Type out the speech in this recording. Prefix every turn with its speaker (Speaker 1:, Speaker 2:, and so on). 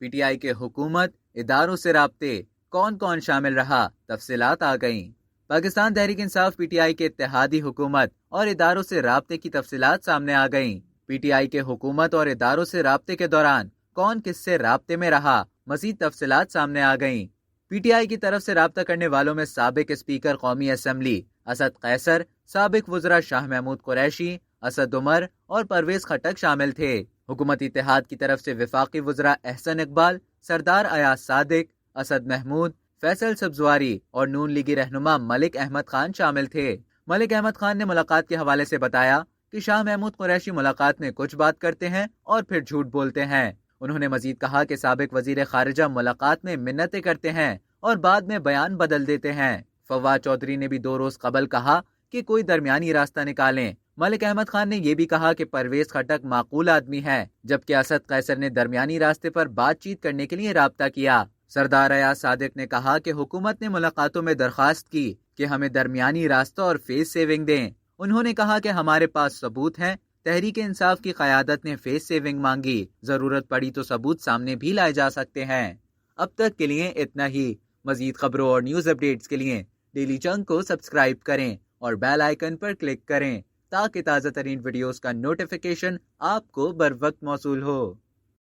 Speaker 1: P T I کے حکومت اداروں سے رابطے، کون کون شامل رہا، تفصیلات آ گئیں۔ Pakistan Tehreek Insaf P T I کے اتحادی حکومت اور اداروں سے رابطے کی تفصیلات سامنے آ گئیں۔ پی ٹی آئی کے حکومت اور اداروں سے رابطے کے دوران کون کس سے رابطے میں رہا، مزید تفصیلات سامنے آ گئیں۔ پی ٹی آئی کی طرف سے رابطہ کرنے والوں میں سابق اسپیکر قومی اسمبلی اسد قیصر، سابق وزراء شاہ محمود قریشی، اسد عمر اور پرویز خٹک شامل تھے۔ حکومت اتحاد کی طرف سے وفاقی وزراء احسن اقبال، سردار ایاز صادق، اسد محمود، فیصل سبزواری اور نون لیگی رہنما ملک احمد خان شامل تھے۔ ملک احمد خان نے ملاقات کے حوالے سے بتایا کہ شاہ محمود قریشی ملاقات میں کچھ بات کرتے ہیں اور پھر جھوٹ بولتے ہیں۔ انہوں نے مزید کہا کہ سابق وزیر خارجہ ملاقات میں منتیں کرتے ہیں اور بعد میں بیان بدل دیتے ہیں۔ فواد چودھری نے بھی 2 روز قبل کہا کہ کوئی درمیانی راستہ نکالیں۔ ملک احمد خان نے یہ بھی کہا کہ پرویز خٹک معقول آدمی ہے، جبکہ اسد قیصر نے درمیانی راستے پر بات چیت کرنے کے لیے رابطہ کیا۔ سردار ایاز صادق نے کہا کہ حکومت نے ملاقاتوں میں درخواست کی کہ ہمیں درمیانی راستہ اور فیس سیونگ دیں۔ انہوں نے کہا کہ ہمارے پاس ثبوت ہیں، تحریک انصاف کی قیادت نے فیس سیونگ مانگی، ضرورت پڑی تو ثبوت سامنے بھی لائے جا سکتے ہیں۔ اب تک کے لیے اتنا ہی۔ مزید خبروں اور نیوز اپڈیٹس کے لیے ڈیلی چنک کو سبسکرائب کریں اور بیل آئیکن پر کلک کریں تاکہ تازہ ترین ویڈیوز کا نوٹیفیکیشن آپ کو بر وقت موصول ہو۔